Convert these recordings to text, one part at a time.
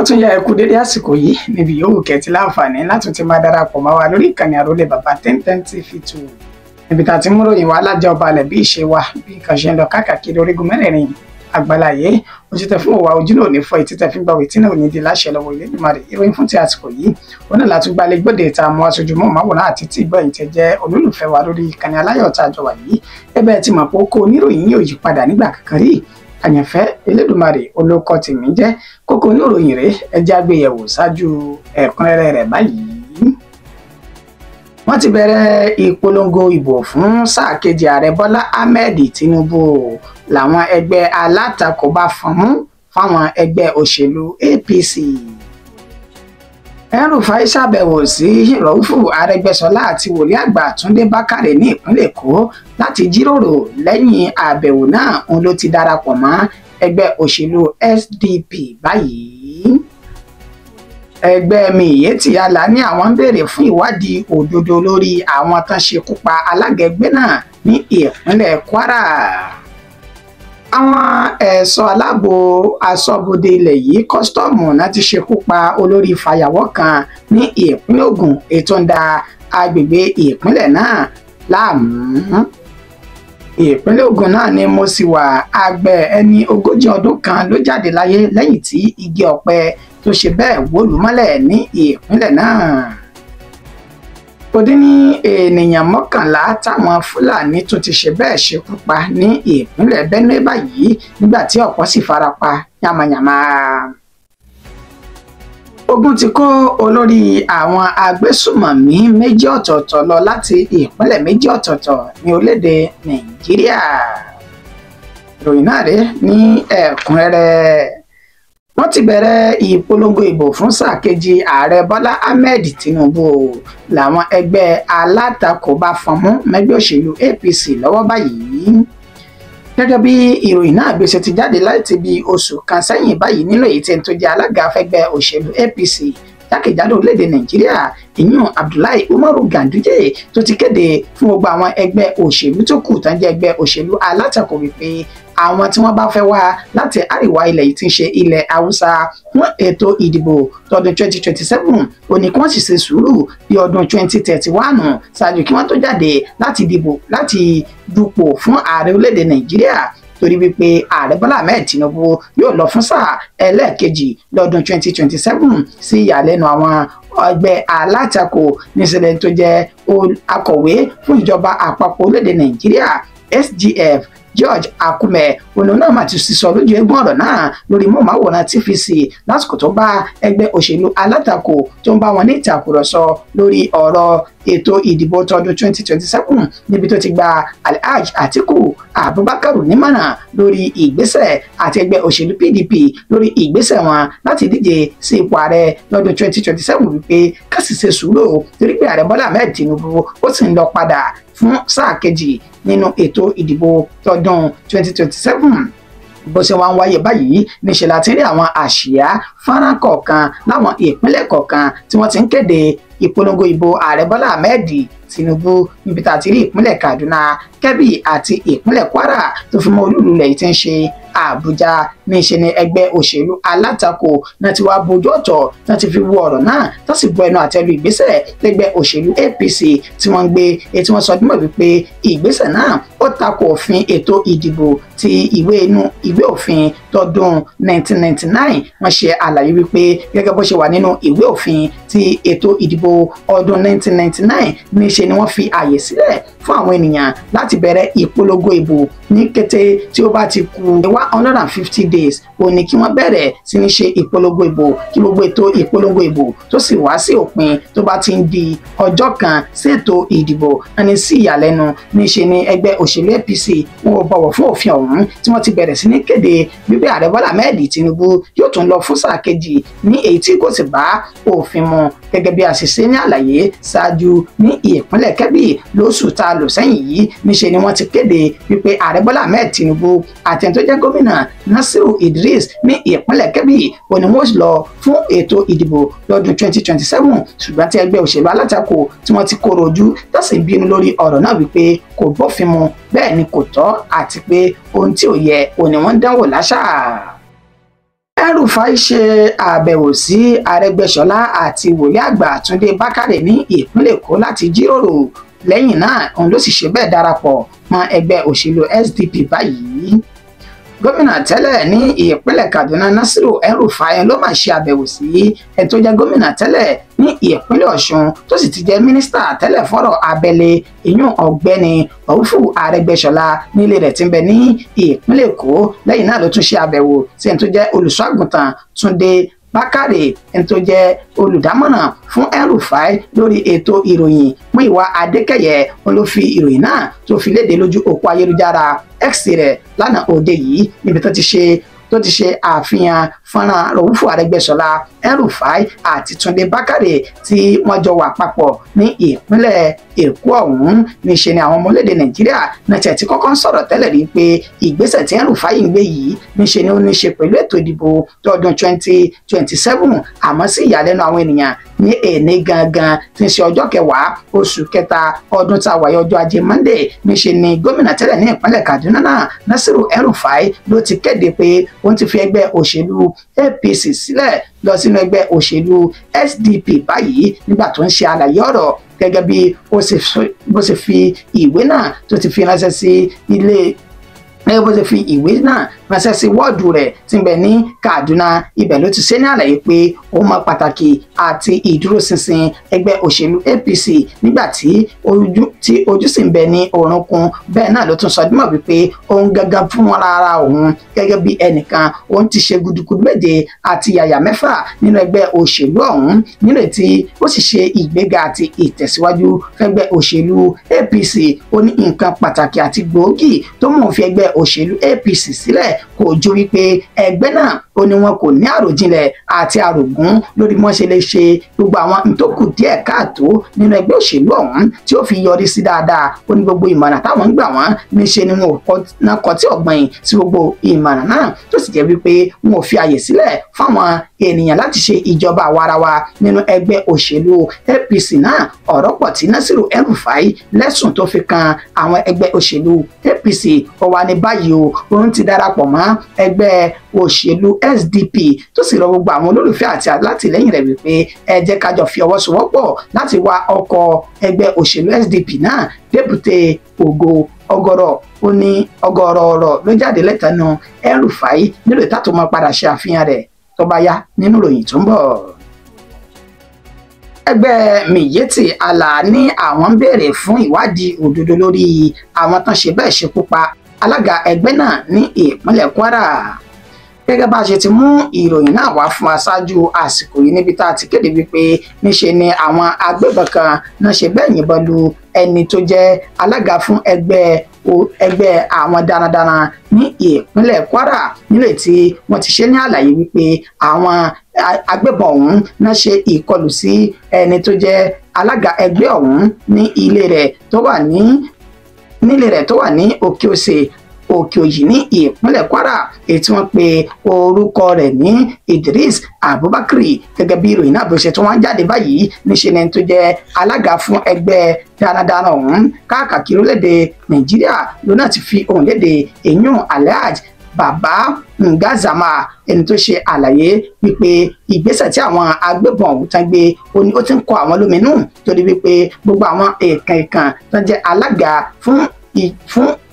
tún yá ẹ kú dédé àsìkò yìí níbi yòówù kẹ́tì láǹfààní láti ti máa darapọ̀ mọ́ wa lórí ìkànnì àrólé bàbá 1010 TV2 níbi tá a ti mú ròyìn wá alájà ọba alẹ̀ bí ìṣe wa bí nǹkan ṣe ń lọ káàkiri orígun mẹ́rẹ̀ẹ̀rin àgbáláyé ojú tẹ fún òwa ojú náà ní fọ etí tẹ fi gbàwé tí náà ò ní di láṣẹ lọ́wọ́ Elédùmarè ìròyìn fún ti àsìkò yìí wọn náà láti gbalẹ̀ gbọ́dẹ̀ tá a mú aṣojú mọ́ màwòrán àti tí ìgbọ́ ìtẹ́ jẹ́ olólùfẹ́ wa lórí ìkànnì aláyọ̀ tá a jọ wà yìí ẹbẹ̀ ti mọ̀ pé ó kó oníròyìn yóò yí padà nígbà kankan rí àyànfẹ́ Elédùmarè olóko tèmi jẹ́ kókó oníròyìn rẹ̀ ẹjẹ́ àgbéyẹ̀wò ṣáájú ẹ̀kúnrẹ́rẹ́ rẹ̀ báyìí. wọ́n ti bẹ̀rẹ̀ ìpolongo ìbò fún sáà kejì ààrẹ Bọ́lá Ahmed Tinubu làwọn ẹgbẹ́ alátakò bá fọ́n mú fáwọn ẹgbẹ́ òṣèlú APC. El-Rufai ṣàbẹ̀wò sí Raufu Arẹ́gbẹ́ṣọlá àti wòlíì àgbà Túndé Bákàrè ní ìpínlẹ̀ Èkó láti jíròrò lẹ́yìn àbẹ̀wò náà òun ló ti darapọ̀ mọ́ ẹgbẹ́ òṣèlú SDP báyìí. ẹgbẹ́ Miyetti Allah ní àwọn ń béèrè fún ìwádìí òdodo lórí àwọn tán ṣekú pa alága ẹgbẹ́ náà ní ìpínlẹ̀ Kwara. àwọn ẹ̀ṣọ́ aláàbò aṣọ́bodè ilẹ̀ yìí kọ́sítọ́ọ̀mù náà ti ṣekú pa olórí fàyàwọ́ kan ní ìpínlẹ̀ Ògùn ètò ń da agbègbè ìpínlẹ̀ náà láàmú. ìpínlẹ̀ Ògùn náà ni mo sì wà àgbẹ̀ ẹni 40 ọdún kan ló jáde láyé lẹ́yìn tí igi ọ̀pẹ tó ṣe bẹ́ẹ̀ wó lù mọ́lẹ̀ ní ìpínlẹ̀ náà. ó dín ní ènìyàn 11 táwọn Fúlàní tún ti ṣe bẹ́ẹ̀ ṣekú pa ní ìpínlẹ̀ Benue báyìí nígbà tí ọ̀pọ̀ sì fara pa yàmàyàmà. ogun ti kó olórí àwọn agbésùmọ̀mí 2 ọ̀tọ̀ọ̀tọ̀ lọ láti ìpínlẹ̀ 2 ọ̀tọ̀ọ̀tọ̀ ní orílẹ̀-èdè Nàìjíríà. ìròyìn náà rèé ní ẹ̀kúnrẹ́rẹ́. wọ́n ti bẹ̀rẹ̀ ìpolongo ìbò fún sáà kejì ààrẹ Bọ́lá Ahmed Tinubu làwọn ẹgbẹ́ alátakò bá fọ́n mú mẹ́gbẹ́ òṣèlú APC lọ́wọ́ báyìí. gẹ́gẹ́ bí ìròyìn náà gbèsè ti jáde láti bí oṣù kan sẹ́yìn báyìí nínú èyí tí ń tó jẹ́ alága fẹ́gbẹ́ òṣèlú APC jákèjádò orílẹ̀-èdè Nàìjíríà ìyún Abdullahi Umaru Ganduje tó ti kéde fún gbogbo àwọn ẹgbẹ́ òṣèlú tó kù tán jẹ́ ẹgbẹ́ òṣèlú alátakò wípé àwọn tí wọ́n bá fẹ́ wá láti àríwá ilẹ̀ yìí ti ń ṣe ilẹ̀ Haúsá fún ètò ìdìbò tọdún 2027 ó ní kí wọ́n sì ṣe sùúrù bí ọdún 2031 ṣáájú kí wọ́n tó jáde láti dìbò láti dupò fún ààrẹ orílẹ̀-èdè Nàìjíríà torí wípé ààrẹ Bọ́lá Ahmed Tinubu yóò lọ fún sáà ẹlẹ́ẹ̀kejì lọ́dún 2027 sí ìyàlẹ́nu àwọn ẹgbẹ́ alátakò níṣẹ́lẹ̀ tó jẹ́ akọ̀wé fún ìjọba àpapọ̀ orílẹ̀-èdè Nàìjíríà SGF George Akume òun náà mà ti sísọ lójú eégún ọ̀rọ̀ náà lórí mọ́ọ̀máwòrán TVC lásìkò tó bá ẹgbẹ́ òṣèlú alátakò tó ń bá wọn ní ìtàkùrọ̀sọ lórí ọ̀rọ̀ ètò ìdìbò tọdún 2027 níbi tó ti gba Alhaji Atiku Abubakar nímọ̀ràn lórí ìgbésẹ̀ àti ẹgbẹ́ òṣèlú PDP lórí ìgbésẹ̀ wọn láti díje sí ipò ààrẹ lọ́dún 2027 wípé ká sì ṣe sùúrù torí pé ààrẹ Bọ́lá Ahmed Tinubu ó sì ń lọ padà fún sáà kejì nínú ètò ìdìbò tọdún 2027 bó ṣe wá ń wáyé báyìí níṣẹ́ láti rí àwọn àsíá fọ́nrán kọ̀ọ̀kan láwọn ìpínlẹ̀ kọ̀ọ̀kan tí wọ́n ti ń kéde ìpolongo ìbò ààrẹ Bọ́lá Ahmed Tinubu níbi tá a ti rí ìpínlẹ̀ Kaduna, Kebbi àti ìpínlẹ̀ Kwara tó fi mọ́ olúùlú ilẹ̀ yìí tí ń ṣe Àbújá. níṣẹ́ ni ẹgbẹ́ òṣèlú alátakò náà ti wá bójú ọ̀tọ̀ náà ti fi wo ọ̀rọ̀ náà tó sì bọ ẹnu àtẹ́lu ìgbésẹ̀ lẹ́gbẹ́ òṣèlú APC tí wọ́n ń gbé ètí wọ́n sọ dímọ̀ wípé ìgbésẹ̀ náà ó tako òfin ètò ìdìbò ti ìwé òfin tọdún 1999 wọ́n ṣe àlàyé wípé gẹ́gẹ́ bó ṣe wà nínú ìwé òfin ti ètò ìdìbò ọdún 1999 níṣẹ́ ni wọ́n fi àyè sílẹ̀ fún àwọn ènìyàn láti bẹ̀rẹ̀ ìpolongo ìbò ní kété tí ó bá ti kù 150 days ó ní kí wọ́n bẹ̀rẹ̀ sí ní ṣe ìpolongo ìbò kí gbogbo ètò ìpolongo ìbò tó sì wá sí òpin tó bá ti ń di ọjọ́ kan sí ètò ìdìbò ẹni sí ìyàlẹ́nu níṣe ni ẹgbẹ́ òṣèlú APC wọn ò bọ̀wọ̀ fún òfin ọ̀hún tí wọ́n ti bẹ̀rẹ̀ sí ní kéde wípé ààrẹ Bọ́lá Ahmed Tinubu yóò tún lọ fún sáà kejì ní èyí tí kò sì bá òfin mu gẹ́gẹ́ bí a sì ṣe ní àlàyé ṣáájú ní ìpínlẹ̀ Kebbi lóṣù tá a lò sẹ́yìn yìí níṣe ni wọ́n ti kéde wípé ààrẹ Bọ́lá Ahmed Tinubu àti ẹni tó jẹ́ gómìnà Nasiru Idris ní ìpínlẹ̀ Kebbi ó ní wọ́n lọ fún ètò ìdìbò lọ́dún 2027 ṣùgbọ́n tí ẹgbẹ́ òṣèlú alátakò tí wọ́n ti kóró ojú tó sì bínú lórí ọ̀rọ̀ náà wípé kò bófin mu bẹ́ẹ̀ ni kò tọ́ àti pé ohun tí ò yẹ òní wọ́n dánwò láṣà. El-Rufai ṣe àbẹ̀wò sí Arẹ́gbẹ́ṣọlá àti wòlíì àgbà Túndé Bákàrè ní ìpínlẹ̀ Èkó láti jíròrò. Lẹ́yìn náà òun ló sì ṣe bẹ́ẹ̀ darapọ̀ mọ́ ẹgbẹ́ òṣèlú SDP báyìí. Gómìnà tẹ́lẹ̀ ní ìpínlẹ̀ Kaduna Nasiru El-Rufai ló máa ṣe àbẹ̀wò sí ẹni tó jẹ́ gómìnà tẹ́lẹ̀ ní ìpínlẹ̀ Ọ̀ṣun tó sì ti jẹ́ mínísítà tẹ́lẹ̀ fọ́rọ̀ abẹ́lé ìyún ọ̀gbẹ́ni Raufu Arẹ́gbẹ́ṣọlá nílé rẹ̀ tí ń bẹ ní ìpínlẹ̀ Èkó. Lẹ́yìn náà ló tún ṣe àbẹ̀wò sí ẹni tó jẹ́ olùṣọ́ àgùntàn Túndé Bákàrè ẹni tó jẹ́ olùdámọ̀ràn fún El-Rufai lórí ètò ìròyìn Múyìwá Adékẹyẹ ló fi ìròyìn náà tó fi léde lójú òpó ayélujára X rẹ̀ lánàá òde yìí níbi tó ti ṣe àfihàn fọ́nrán Raufu Arẹ́gbẹ́ṣọlá, El-Rufai àti Túndé Bákàrè tí wọ́n jọ wà papọ̀ ní ìpínlẹ̀ Èkó ọ̀hún. Níṣe ni àwọn ọmọ orílẹ̀-èdè Nàìjíríà náà ti kọ́kọ́ ń sọ̀rọ̀ tẹ́lẹ̀ rí pé ìgbésẹ̀ tí El-Rufai ń gbé yìí níṣe ni ó ní ṣe pẹ̀lú ètò ìdìbò tọdún 2027 àmọ́ sí ìyàlẹ́nu àwọn ènìyàn ní èní gangan tí ń ṣe ọjọ́ kẹwàá oṣù kẹta ọdún tá a wáyé ọjọ́ ajé Monday. Níṣe ni gómìnà tẹ́lẹ̀ ní ìpínlẹ̀ Kaduna náà Nasiru El-Rufai ló ti kéde pé òun ti fi ẹgbẹ́ òṣèlú APC sílẹ̀ lọ sínú ẹgbẹ́ òṣèlú SDP báyìí nígbà tó ń ṣe àlàyé ọ̀rọ̀ gẹ́gẹ́ bí bó ṣe fi ìwé náà tó ti fi ránṣẹ́ sí ilé bó ṣe fi ìwé náà ránṣẹ́ sí wọ́ọ̀dù rẹ̀ tí ń bẹ ní Kaduna. Ibẹ̀ ló ti ṣe ní àlàyé pé ó mọ pàtàkì àti ìdúróṣinṣin ẹgbẹ́ òṣèlú APC nígbà tí ojú sì ń bẹ ní orúnkún. Bẹ́ẹ̀ náà ló tún sọ dímọ̀ wípé òun gangan fún wọn rárá òun gẹ́gẹ́ bí ẹnìkan òun ti ṣe gudugudu méje àti yàyà mẹ́fà nínú ẹgbẹ́ òṣèlú ọ̀hún nírètí ó sì ṣe ìgbéga àti ìtẹ̀síwájú fẹ́gbẹ́ òṣèlú APC. Ó ní nǹkan pàtàkì àti gbòógì tó mú òun fi ẹgbẹ́ òṣèlú APC sílẹ̀ kò ju wípé ẹgbẹ́ náà ó ní wọn kò ní àròjinlẹ̀ àti àrògún lórí wọ́n ṣe lè ṣe gbogbo àwọn ìtókù díẹ̀ káàtó nínú ẹgbẹ́ òṣèlú ọ̀hún tí ó fi yọrí sí dáadáa. Ó ní gbogbo ìmọ̀ràn táwọn ń gbà wọ́n níṣe ni wọn ò kọtí ọ̀gbìn sí gbogbo ìmọ̀ràn náà tó sì jẹ́ wípé wọn ò fi àyè sílẹ̀ fáwọn ènìyàn láti ṣe ìjọba àwarawa nínú ẹgbẹ́ òṣèlú APC náà. Ọ̀rọ̀ pọ̀ tí Nasiru El-Rufai lẹ́sùn tó fi kan àwọn ẹgbẹ́ òṣèlú APC ó wà ní báyìí o òun ti darapọ̀ mọ́ ẹgbẹ́ òṣèlú SDP tó sì rọ gbogbo àwọn olólùfẹ́ àti alátìlẹ́yìn rẹ̀ wípé ẹ jẹ́ ká jọ fi ọwọ́ sowọ́pọ̀ láti wá ọkọ̀ ẹgbẹ́ òṣèlú SDP náà débùté ògo. Ọ̀gọ̀rọ̀ ó ní ọ̀gọ̀rọ̀ ọ̀rọ̀ ló jáde lẹ́tànú El-Rufai nílò ìta tó máa padà ṣe àfihàn rẹ̀ tó bá yá nínú ìròyìn tó ń bọ̀. Ẹgbẹ́ Miyetti Allah ní àwọn ń béèrè fún ìwádìí òdodo lórí àwọn tán ṣe bẹ́ẹ̀ ṣekú pa alága ẹgbẹ́ náà ní ìpínlẹ̀ Kwara. Gẹ́gẹ́ bá a ṣe ti mú ìròyìn náà wá fún aṣáájú àsìkò yìí níbi tá a ti kéde wípé níṣe ni àwọn agbébọn kan náà ṣe bẹ́ẹ̀ yìnbọn lu ẹni tó jẹ́ alága fún ẹgbẹ́ àwọn darandaran ní ìpínlẹ̀ Kwara nílé tí wọ́n ti ṣe ní àlàyé wípé àwọn agbébọn ọ̀hún náà ṣe ìkọlù sí ẹni tó jẹ́ alága ẹgbẹ́ ọ̀hún ní ilé rẹ̀ tó wà ní Òkè Òyì ní ìpínlẹ̀ Kwara èyí tí wọ́n pe orúkọ rẹ̀ ní Idris Abubakar. Gẹ́gẹ́ bí ìròyìn náà bó ṣe tún wá jáde báyìí níṣe ni tó jẹ́ alága fún ẹgbẹ́ darandaran ọ̀hún káàkiri orílẹ̀-èdè Nàìjíríà ló náà ti fi ohùn léde èyún Alhaji Baba Ngazama ẹni tó ṣe àlàyé wípé ìgbésẹ̀ tí àwọn agbébọn ọ̀hún tán gbé ó ti ń kọ àwọn lóminú torí wípé gbogbo àwọn èèkàn tó jẹ́ alága fún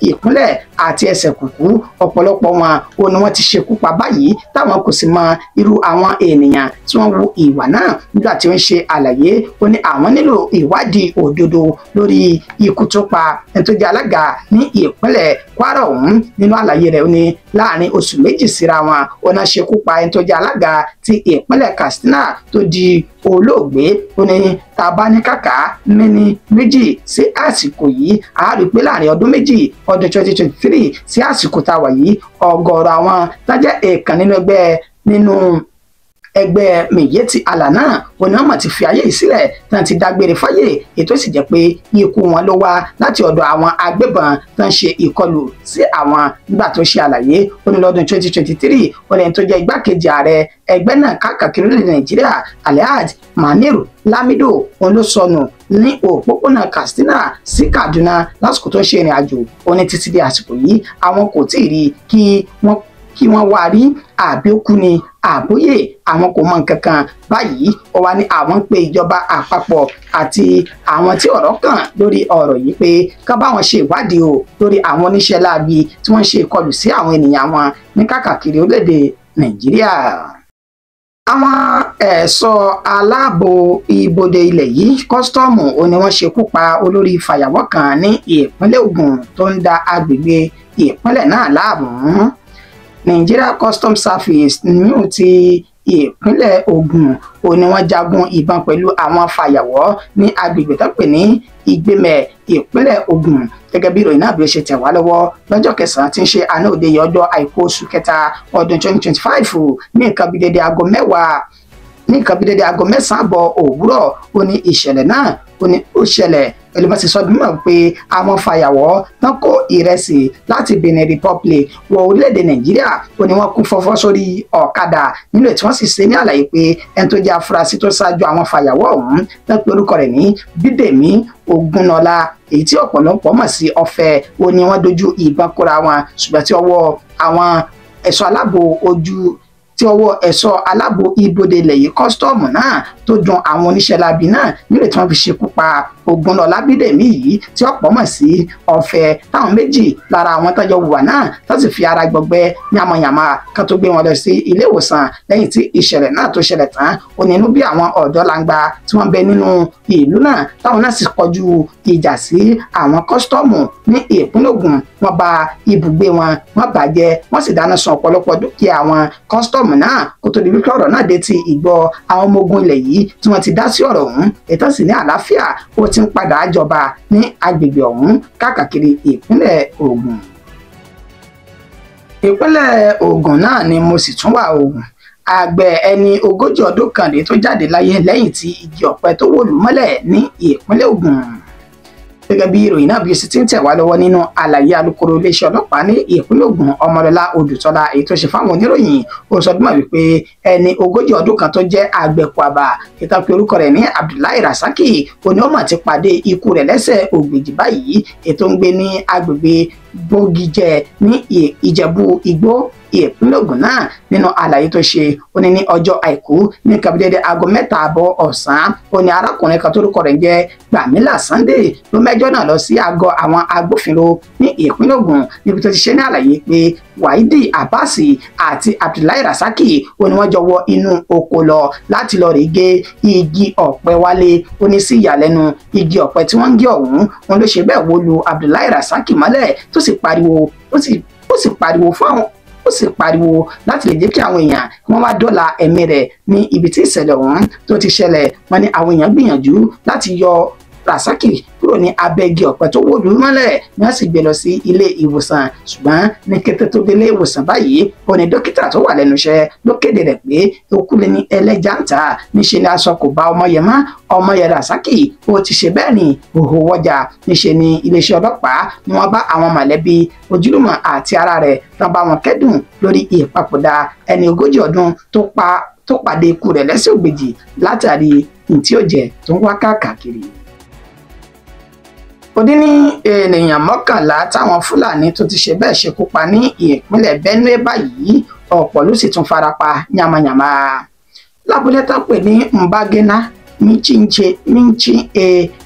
ìpínlẹ̀ àti ẹsẹ̀ kùkú ọ̀pọ̀lọpọ̀ wọn ò ní wọ́n ti ṣekú pa báyìí táwọn kò sì mọ irú àwọn ènìyàn tí wọ́n wu ìwà náà. Nígbà tí ó ń ṣe àlàyé ó ní àwọn nílò ìwádìí òdodo lórí ikú tó pa ẹni tó jẹ́ alága ní ìpínlẹ̀ Kwara ọ̀hún. Nínú àlàyé rẹ̀ ó ní láàrin oṣù méjì síra wọn ó náà ṣekú pa ẹni tó jẹ́ alága ti ìpínlẹ̀ Katsina tó di olóògbé. Ó ní tàbá ní kàkà mẹ́ni méjì sí àsìkò yìí a rí pé láàrin ọdún méjì ọdún 2023 sí àsìkò tá a wà yìí ọ̀gọ̀rọ̀ àwọn tájẹ́ èèkàn nínú ẹgbẹ́ Miyetti Allah náà onímọ̀ ti fi ayé ìsílẹ̀ tán ti dágbére fáyé ètò sì jẹ́ pé ikú wọn ló wá láti ọ̀dọ̀ àwọn agbébọn tó ń ṣe ìkọlù sí àwọn nígbà tó ṣe àlàyé ó ní lọ́dún 2023 ó lẹ́yìn tó jẹ́ igbákejì ààrẹ ẹgbẹ́ náà káàkiri orílẹ̀ Nàìjíríà Alhaji Maniru Lamido òun ló sọnù ní òpópónà Katsina sí Kaduna lásìkò tó ń ṣe ìrìn àjò ó ní títí di àsìkò yìí àwọn kò tí ì rí kí wọ́n wá rí àbí ó kú ni àbóyè àwọn kò mọ nǹkan kan báyìí ó wá ní àwọn ń pe ìjọba àpapọ̀ àti àwọn tí ọ̀rọ̀ kàn lórí ọ̀rọ̀ yìí pé ká bá wọn ṣe ìwádìí o lórí àwọn oníṣẹ́ láabi tí wọ́n ṣe ìkọlù sí àwọn ènìyàn wọn ní káàkiri orílẹ̀-èdè Nàìjíríà. Àwọn ẹ̀ṣọ́ aláàbò ibodè ilẹ̀ yìí kọ́sítọ́ọ̀mù ó ní wọ́n ṣekú pa olórí fàyàwọ́ kan ní ìpínlẹ̀ Ògùn tó ń da agbègbè ìpínlẹ̀ náà láàmú. Nigeria Customs Service ní ti ìpínlẹ̀ Ògùn ó ní wọ́n jagun ìbọn pẹ̀lú àwọn fàyàwọ́ ní agbègbè tó pè ní Ìgbẹ́mẹ̀ ìpínlẹ̀ Ògùn gẹ́gẹ́ bí ìròyìn náà bí ó ṣe tẹ̀ wá lọ́wọ́ lọ́jọ́ kẹsàn-án tí ń ṣe àná òde yìí ọjọ́ àìkú oṣù kẹta ọdún 2025 ní nǹkan bí dédé aago mẹ́sàn-án àbọ̀ òwúrọ̀ ó ní ìṣẹ̀lẹ̀ náà ó ní ó ṣẹlẹ̀ pẹ̀lú bá ti sọ bí mọ̀ pé àwọn fàyàwọ́ tán kó ìrẹsì láti Benin Republic wọ orílẹ̀-èdè Nàìjíríà ó ní wọ́n kún fọ́fọ́ sórí ọ̀kadà nínú ètò wọn sì ṣe ní àlàyé pé ẹni tó jẹ́ afurasí tó ṣáájú àwọn fàyàwọ́ ọ̀hún tán pé orúkọ rẹ̀ ní Bídèmí Ògúnnọlá èyí tí ọ̀pọ̀lọpọ̀ mọ̀ sí Ọ̀fẹ́ ó ní wọ́n dojú ìbọn kóra wọn ṣùgbọ́n tí ọwọ́ ẹ̀ṣọ́ aláàbò ibodè ilẹ̀ yìí kọ́sítọ́ọ̀mù náà tó dùn àwọn oníṣẹ́ láabi náà nílé tí wọ́n fi ṣekú pa Ògúnnọlá Bídèmí yìí tí ọ̀pọ̀ mọ̀ sí Ọ̀fẹ́ táwọn méjì lára àwọn tọ́jọ́ hùwà náà tó sì fi ara gbọgbẹ́ yàmàyàmà kan tó gbé wọn lọ sí ilé ìwòsàn lẹ́yìn tí ìṣẹ̀lẹ̀ náà tó ṣẹlẹ̀ tán ó ní inú bí àwọn ọ̀dọ́ langba tí wọ́n bẹ nínú ìlú náà táwọn náà sì kọjú ìjà sí àwọn kọ́sítọ́ọ̀mù ní ìpínlẹ̀ Ògùn wọ́n bà ibùgbé wọn wọ́n bàjẹ́ wọ́n sì dáná sun ọ̀pọ̀lọpọ̀ dúkìá àwọn kọ́sítọ́ọ̀mù náà kó tó di wípé ọ̀rọ̀ náà dé ti ìgbọ́ àwọn ọmọ ogun ilẹ̀ yìí tí wọ́n ti dá sí ọ̀rọ̀ ọ̀hún ètò sì ní àlàáfíà ó ti ń padà jọba ní agbègbè ọ̀hún káàkiri ìpínlẹ̀ Ògùn. Ìpínlẹ̀ Ògùn náà ni mo sì tún wà Ògùn àgbẹ̀ ẹni 40 ọdún kan lè tó jáde láyé lẹ́yìn tí igi ọ̀pẹ tó wó lù mọ́lẹ̀ ní ìpínlẹ̀ Ògùn. Gẹ́gẹ́ bí ìròyìn náà bí ó sì ti ń tẹ̀ wá lọ́wọ́ nínú àlàyé alukoro iléeṣẹ́ ọlọ́pàá ní ìpínlẹ̀ Ògùn Ọmọlọ́lá Odùtọ́lá èyí tó ṣe fáwọn oníròyìn ó sọ dúnmọ̀ wípé ẹni 40 ọdún kan tó jẹ́ àgbẹ̀kọ̀àbà ìtàn pé orúkọ rẹ̀ ní Abdullahi Rasaki oníwọ̀n ti pàdé ikú rẹ̀ lẹ́sẹ̀ ògbèjì báyìí ètò ń gbé ní agbègbè Gbógijẹ ní Ìjẹ̀bú Igbó ìpínlẹ̀ Ògùn náà nínú àlàyé tó ṣe ó ní ní ọjọ́ àìkú ní kàbídéédé aago 3:00 ọ̀sán ó ní arákùnrin kan tórúkọ rẹ̀ jẹ́ Gbàmílà Sunday ló mẹ́jọ náà lọ sí àgọ́ àwọn agbófinró ní ìpínlẹ̀ Ògùn níbi tó ti ṣe ní àlàyé pé Wáídì Àbáàsì àti Abdullahi Rasaki ó ní wọ́n jọ wọ inú oko lọ láti lọ rèé gé igi ọ̀pẹ wálé ó ní sí ìyàlẹ́nu igi ọ̀pẹ tí wọ́n ń gé ọ̀hún wọn ló ṣe bẹ́ẹ̀ wó lu Abdullahi Rasaki mọ́lẹ̀ tó sì pariwo láti lè jẹ́ kí àwọn èèyàn wọ́n wá dọ́là ẹ̀mí rẹ̀ ní ibi tí ìṣẹ̀lẹ̀ ọ̀hún tó ti ṣẹlẹ̀ wọ́n ní àwọn èèyàn gbìyànjú láti yọ Rasaki kúrò ní abẹ́gi ọ̀pẹ tó wó lù mọ́lẹ̀ ni wọ́n sì gbé lọ sí ilé ìwòsàn ṣùgbọ́n ní kété tó délé ìwòsàn báyìí ó ní dókítà tó wà lẹ́nu iṣẹ́ ló kéde rẹ̀ pé òkú lé ní ẹlẹ́jà ń tà níṣẹ́ ni aṣọ kò bá ọmọ yẹn mọ́ ọmọ yẹn Rasaki ó ti ṣe bẹ́ẹ̀ ni òhò wọjà níṣẹ́ ni iléeṣẹ́ ọlọ́pàá ni wọ́n bá àwọn mọ̀lẹ́bí ojúlùmọ̀ àti ará rẹ̀ tán bá wọn kẹ́dùn lórí ìpapòdà ẹni 40 ọdún tó pàdé ikú rẹ̀ lẹ́sẹ̀ ògbèjì látàrí ntí ó jẹ tó ń wá káàkiri. Ó dín ní ènìyàn 11 táwọn Fúlàní tó ti ṣe bẹ́ẹ̀ ṣekú pa ní ìpínlẹ̀ Benue báyìí ọ̀pọ̀ ló sì tún farapa yamayama. Lábúlé tó pè ní Mbagena Minchinche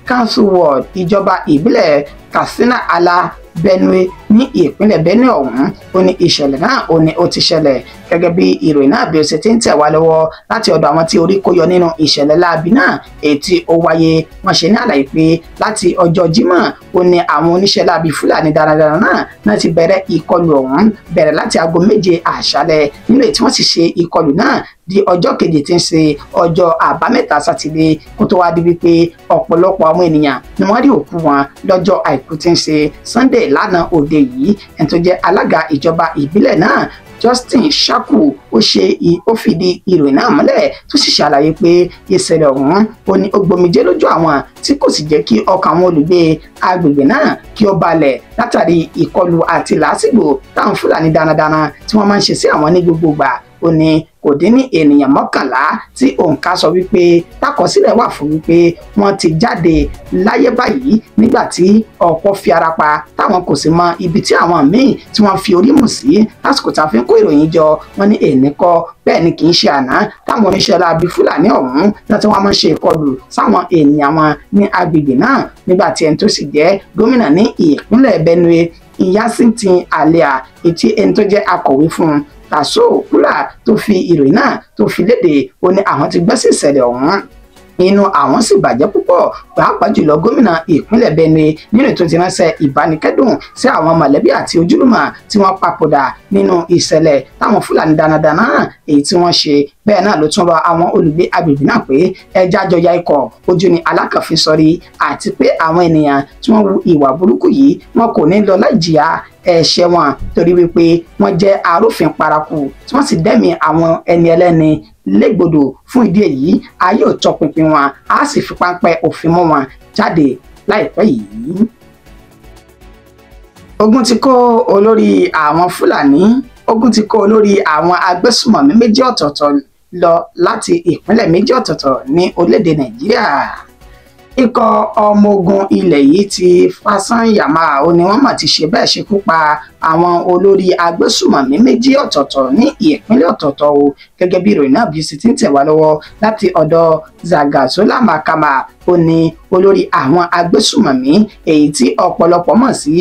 Council Ward ìjọba ìbílẹ̀ Katsina Ala Benue ní ìpínlẹ̀ Benue ọ̀hún ó ní ìṣẹ̀lẹ̀ náà ó ní ó ti ṣẹlẹ̀ gẹ́gẹ́ bí ìròyìn náà bí ó ṣe ti ń tẹ̀ wá lọ́wọ́ láti ọ̀dọ̀ àwọn tí orí kó yọ nínú ìṣẹ̀lẹ̀ láabi náà èyí tí ó wáyé wọ́n ṣe ní àlàyé pé láti ọjọ́ Jímọ̀ ó ní àwọn oníṣẹ́ láabi Fúlàní darandaran náà ti bẹ̀rẹ̀ ìkọlù ọ̀hún bẹ̀rẹ̀ láti aago 7 àṣálẹ́ nílé tí wọ́n sì ṣe ìkọlù náà di ọjọ́ kejì tí ń ṣe ọjọ́ àbámẹ́ta sátidé kó tó wá di wípé ọ̀pọ̀lọpọ̀ àwọn ènìyàn ni wọ́n rí òkú wọn lọ́jọ́ àìkú tí ń ṣe Sunday lánàá òde yìí ẹni tó jẹ́ alága ìjọba ìbílẹ̀ náà Justin Shaku ó fìdí ìròyìn náà mọ́lẹ̀ tó sì ṣàlàyé pé ìṣẹ̀lẹ̀ ọ̀hún ó ní ó gbomijé lójú àwọn tí kò sì jẹ́ kí ọkàn àwọn olùgbé agbègbè náà kí ó balẹ̀ látàrí ìkọlù àti làásìgbò táwọn Fúlàní darandaran tí wọ́n máa ń ṣe sí àwọn ní gbogbo ìgbà ó ó ní kò dín ní ènìyàn 11 tí òǹkà sọ wípé tákọsílẹ̀ wà fún wípé wọ́n ti jáde láyé báyìí nígbà tí ọ̀pọ̀ fi ara pa táwọn kò sì mọ ibi tí àwọn míì tí wọ́n fi orí mù sí lásìkò tá a fi ń kó ìròyìn jọ. wọ́n ní èní kọ́ bẹ́ẹ̀ ni kì í ṣe àná táwọn oníṣẹ́ láabi Fúlàní ọ̀hún láti wọ́n máa ń ṣe ìkọlù sáwọn ènìyàn wọn ní agbègbè náà nígbà tí ẹni tó sì jẹ́ gómìnà ní ìpínlẹ̀ Benue Ìyásìntìn Àlíà ètí ẹni tó jẹ́ akọ̀wé fún Taso Kula tó fi ìròyìn náà tó fi léde ó ní àwọn ti gbọ́ sí ìṣẹ̀lẹ̀ ọ̀hún inú àwọn sì bàjẹ́ púpọ̀ pàápàá jùlọ gómìnà ìpínlẹ̀ Benue nínú ètò ti ránṣẹ́ ìbánikẹ́dùn sí àwọn mọ̀lẹ́bí àti ojúlùmọ̀ tí wọ́n papòdà nínú ìṣẹ̀lẹ̀ táwọn Fúlàní darandaran náà èyí tí wọ́n ṣe. bẹ́ẹ̀ náà ló tún rọ àwọn olùgbé agbègbè náà pé ẹja jọya ikọ̀ ojú ni alákànfin sọrí àti pé àwọn ènìyàn tí wọ́n hu ìwà burúkú yìí wọn kò ní lọ láì jìyà ẹ̀ṣẹ̀ wọn torí wípé wọ́n jẹ́ arúfin paraku tí wọ́n sì dẹ́mi àwọn ẹni ẹlẹ́ni légbodò. fún ìdí èyí a yóò tọpinpin wọn a sì fi páńpẹ́ òfin mọ́ wọn jáde láìpẹ́ yìí. ogun ti kó olórí àwọn Fúlàní ogun ti kó olórí àwọn agbésùmọ̀mí méjì ọ̀tọ̀ọ̀tọ̀ lọ láti ìpínlẹ̀ méjì ọ̀tọ̀ọ̀tọ̀ ní orílẹ̀-èdè Nàìjíríà. ikọ̀ ọmọ ogun ilẹ̀ yìí ti Fásanyàmá ó ní wọ́n mà ti ṣe bẹ́ẹ̀ ṣekú pa àwọn olórí agbésùmọ̀mí méjì ọ̀tọ̀ọ̀tọ̀ ní ìpínlẹ̀ ọ̀tọ̀ọ̀tọ̀ o gẹ́gẹ́ bí ìròyìn náà bí sì ti ń tẹ̀ wá lọ́wọ́ láti ọ̀dọ̀ Zagazola Makama ó ní olórí àwọn agbésùmọ̀mí èyí tí ọ̀pọ̀lọpọ̀ mọ̀ sí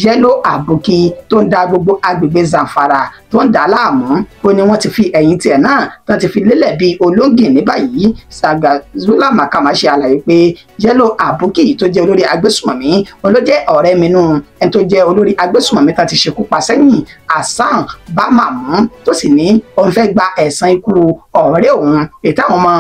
Yellow Àbùkí tó ń da gbogbo agbègbè Zamfara tó ń dà á láàmú ó ní wọ́n ti fi ẹ̀yìn tiẹ̀ náà tán ti fi lélẹ̀ bí olóńgìn ní báyìí. Zagazola Makama ṣe àlàyé pé Yellow Àbùkí tó jẹ́ olórí agbésùmọ̀mí ló jẹ́ ọ̀rẹ́ mi nù ẹni tó jẹ́ olórí agbésùmọ̀mí tán ti ṣekú pa sẹ́yìn Hasan Bamamu tó sì ní òun fẹ́ gba ẹ̀san ikú ọ̀rẹ́ òun èyí táwọn ọmọ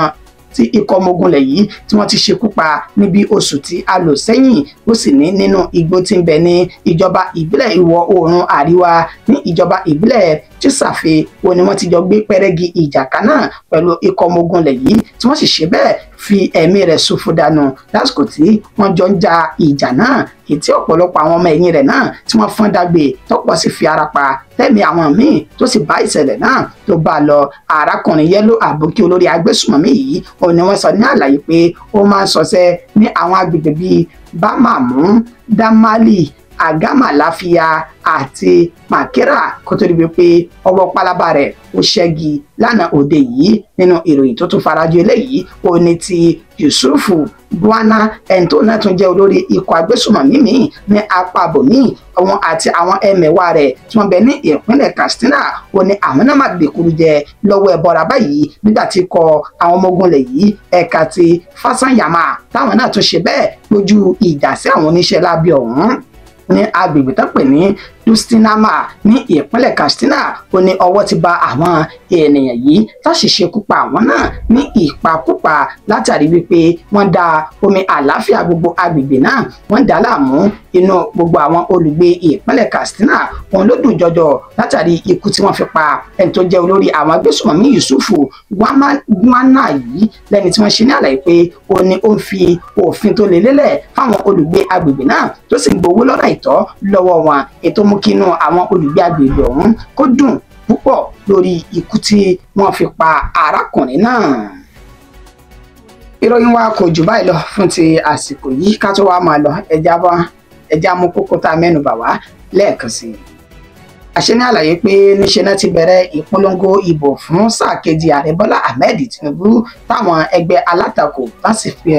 tí ikọ̀ ọmọ ogun lẹ̀ yìí tí wọ́n ti ṣekú pa níbi oṣù tí a lò sẹ́yìn ó sì ní nínú igbó tí ń bẹ ní ìjọba ìbílẹ̀ ìwọ̀ oòrùn àríwá ní ìjọba ìbílẹ̀ Chisafe ó ní wọ́n ti jọ gbé pẹ́rẹ́gì ìjà kan náà pẹ̀lú ikọ̀ ọmọ ogun lẹ̀ yìí tí wọ́n sì ṣe bẹ́ẹ̀ fi ẹ̀mí rẹ̀ ṣòfò dànù lásìkò tí wọ́n jọ ń ja ìjà náà èyí tí ọ̀pọ̀lọpọ̀ àwọn ọmọ ẹ̀yìn rẹ̀ náà tí wọ́n fọ́n dàgbé tọ́pọ̀ sì fi ara pa tẹ́mi àwọn míì tó sì bá ìṣẹ̀lẹ̀ náà tó bá lọ. arákùnrin Yellow Àbùkí olórí agbésùmọ̀mí yìí ó ní wọ́n sọ ní àlàyé pé ó máa ń ṣọṣẹ́ ní àwọn agbègbè bíi Bamamu, Damali, Agama Láfíà àti Makera kó tó di pé ọwọ́ pálábá rẹ̀ ó ṣẹ́gi lánàá òde yìí. nínú ìròyìn tó tún farajọ eléyìí ó ní ti Yusufu Buana ẹni tó náà tún jẹ́ olórí ikọ̀ agbésùmọ̀mí míì ní apá abòmí òun àti àwọn ẹmẹ̀wà rẹ̀ tí wọ́n bẹ ní ìpínlẹ̀ Katsina ó ní àwọn náà má gbèkúrú jẹ lọ́wọ́ ẹbọra báyìí nígbà tí kọ àwọn ọmọ ogun lẹ̀ yìí ẹ̀ka ti Fásanyàmá táwọn náà tún ṣe bẹ́ẹ̀ lójú ìjà sí àwọn oníṣẹ́ láabi ọ̀hún ní agbègbè tó pè ní Dustinama ní ìpínlẹ̀ Katsina ó ní ọwọ́ ti bà àwọn ènìyàn yìí láti ṣekú pa àwọn náà ní ìpakúpa látàrí wípé wọ́n da omi àlàáfíà gbogbo agbègbè náà wọ́n dà láàmú inú gbogbo àwọn olùgbé ìpínlẹ̀ Katsina òun ló dùn jọjọ látàrí ikú tí wọ́n fi pa ẹni tó jẹ́ olórí àwọn agbésùmọ̀mí Yusufu Buana yìí lẹ́ni tí wọ́n ṣe ní àlàyé pé ó ní ó ń fi òfin tó lè lélẹ̀ fáwọn olùgbé agbègbè náà tó sì ń gbowó lọ́nà àìtọ́ lọ́wọ́ wọn ètò mú kí inú àwọn olùgbé agbègbè ọ̀hún kó dùn púpọ̀ lórí ikú tí wọ́n fi pa arákùnrin náà. ìròyìn wa kò jù báyìí lọ fún ti àsìkò yìí ká tó wá máa lọ ẹja mú kókó tá a mẹ́nu bà wá lẹ́ẹ̀kan sí i. àṣẹ ní àlàyé pé níṣe náà ti bẹ̀rẹ̀ ìpolongo ìbò fún sáà kejì ààrẹ Bọ́lá Ahmed Tinubu táwọn ẹgbẹ́ alátakò bá sì fi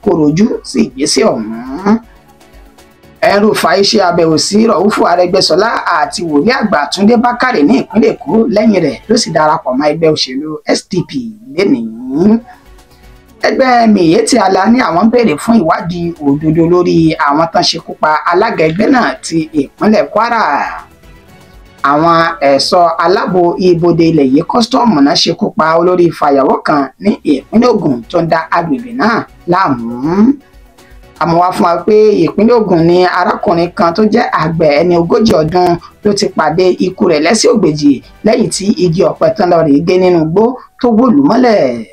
korojú sí ìgbésẹ̀ ọ̀hún. El-Rufai ṣe àbẹ̀wò sí Raufu Arẹ́gbẹ́ṣọlá àti wòlíì àgbà Túndé Bákàrè ní ìpínlẹ̀ Èkó lẹ́yìn rẹ̀ ló sì darapọ̀ mọ́ ẹgbẹ́ òṣèlú SDP lẹ́nìí. ẹgbẹ́ Miyetti Allah ní àwọn béèrè fún ìwádìí òdodo lórí àwọn tán ṣekú pa alága ẹgbẹ́ náà ti ìpínlẹ̀ Kwara. àwọn ẹ̀ṣọ́ aláàbò ibodè ilẹ̀ yìí kọ́sítọ́ọ̀mù náà ṣekú pa olórí fàyàwọ́ kan ní ìpínlẹ̀ Ògùn tó ń da agbègbè náà láàmú. àmọ́ wá fún wa pé ìpínlẹ̀ Ògùn ni arákùnrin kan tó jẹ́ àgbẹ̀ ẹni 40 ọdún ló ti pàdé ikú rẹ̀ lẹ́sẹ̀ ògbèjì lẹ́yìn tí igi ọ̀pẹ tán lọ rèé gé nínú igbó tó wó lù mọ́lẹ̀.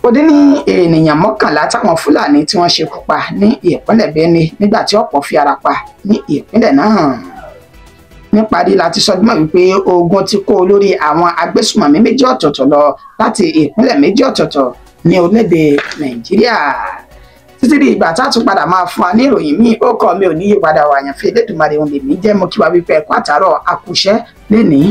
ó dín ní ènìyàn 11 táwọn Fúlàní tí wọ́n ṣekú pa ní ìpínlẹ̀ Benue nígbà tí ọ̀pọ̀ fi ara pa ní ìpínlẹ̀ náà. níparí láti sọdúnmọ́ wípé ogun ti kó lórí àwọn agbésùmọ̀mí méjì ọ̀tọ̀ọ̀tọ̀ lọ láti ìpínlẹ̀ méjì ọ̀tọ̀ọ̀tọ̀ ní orílẹ̀-èdè Nàìjíríà. Títí di ìgbà tá a tún padà máa fún wa ní ìròyìn míì, ó kọ́ mi ò ní yípadà wà àyànfẹ́ Elédùmarè òun lèmi jẹ́, mo kí wa wípé ẹ̀kọ́ àtàárọ̀ àkùṣẹ́ lénìí.